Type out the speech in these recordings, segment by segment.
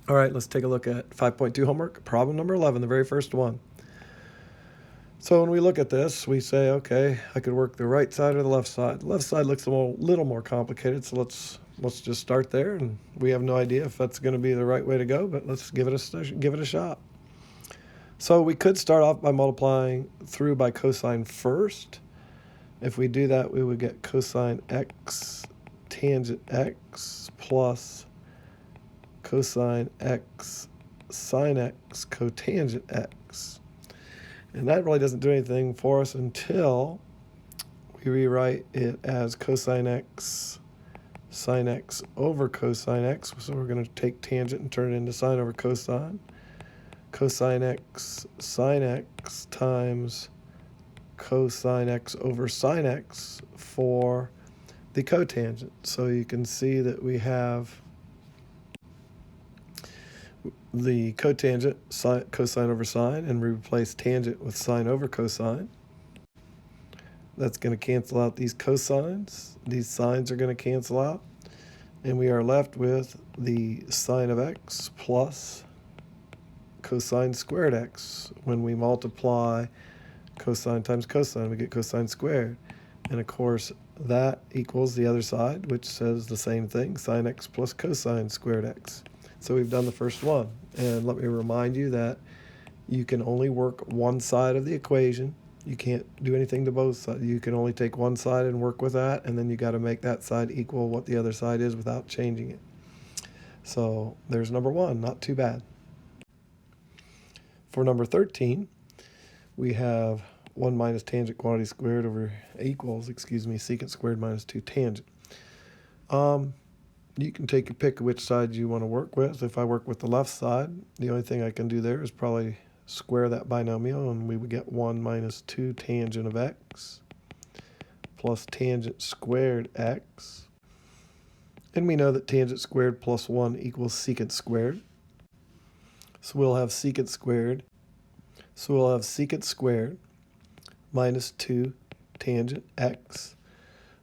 All right, let's take a look at 5.2 homework, problem number 11, the very first one. So when we look at this, we say, okay, I could work the right side or the left side. The left side looks a little more complicated, so let's just start there. And we have no idea if that's going to be the right way to go, but let's give it a shot. So we could start off by multiplying through by cosine first. If we do that, we would get cosine x tangent x plus cosine x sine x cotangent x. And that really doesn't do anything for us until we rewrite it as cosine x sine x over cosine x. So we're going to take tangent and turn it into sine over cosine. Cosine x sine x times cosine x over sine x for the cotangent. So you can see that we have the cotangent, cosine over sine, and we replace tangent with sine over cosine. That's going to cancel out these cosines. These sines are going to cancel out. And we are left with the sine of x plus cosine squared x. When we multiply cosine times cosine, we get cosine squared. And of course, that equals the other side, which says the same thing, sine x plus cosine squared x. So we've done the first one. And let me remind you that you can only work one side of the equation. You can't do anything to both sides. You can only take one side and work with that, and then you got to make that side equal what the other side is without changing it. So there's number one, not too bad. For number 13, we have 1 minus tangent quantity squared over equals, secant squared minus 2 tangent. You can take a pick of which side you want to work with. If I work with the left side, the only thing I can do there is probably square that binomial, and we would get 1 minus 2 tangent of x plus tangent squared x. And we know that tangent squared plus 1 equals secant squared. So we'll have secant squared. So we'll have secant squared minus 2 tangent x,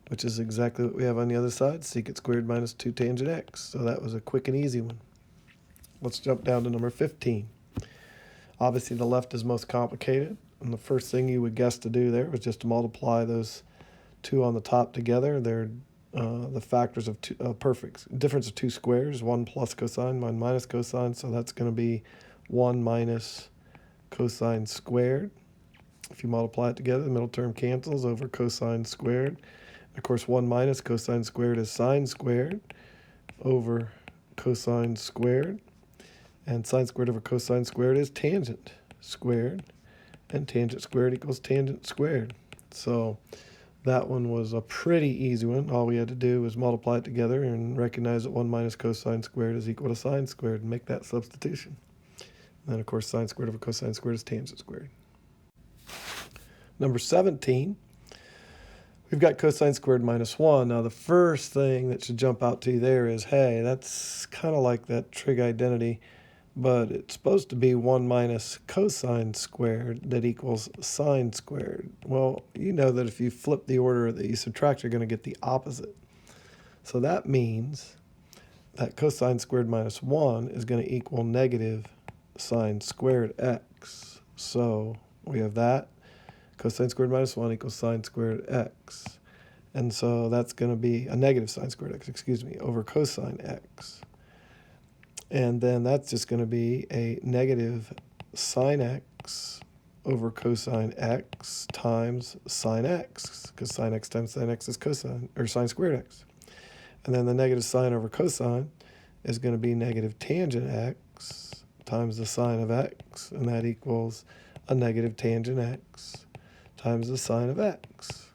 which is exactly what we have on the other side, secant squared minus 2 tangent x. So that was a quick and easy one. Let's jump down to number 15. Obviously, the left is most complicated, and the first thing you would guess to do there was just to multiply those two on the top together. They're the factors of perfect difference of two squares, 1 plus cosine, 1 minus cosine, so that's going to be 1 minus cosine squared. If you multiply it together, the middle term cancels over cosine squared. Of course, 1 minus cosine squared is sine squared over cosine squared. And sine squared over cosine squared is tangent squared. And tangent squared equals tangent squared. So that one was a pretty easy one. All we had to do was multiply it together and recognize that 1 minus cosine squared is equal to sine squared and make that substitution. And then, of course, sine squared over cosine squared is tangent squared. Number 17, we've got cosine squared minus 1. Now, the first thing that should jump out to you there is, hey, that's kind of like that trig identity, but it's supposed to be 1 minus cosine squared that equals sine squared. Well, you know that if you flip the order that you subtract, you're going to get the opposite. So that means that cosine squared minus 1 is going to equal negative sine squared x. So we have that. Cosine squared minus 1 equals sine squared x. And so that's going to be a negative sine squared x, over cosine x. And then that's just going to be a negative sine x over cosine x times sine x, because sine x times sine x is cosine, or sine squared x. And then the negative sine over cosine is going to be negative tangent x times the sine of x, and that equals a negative tangent x times the sine of x.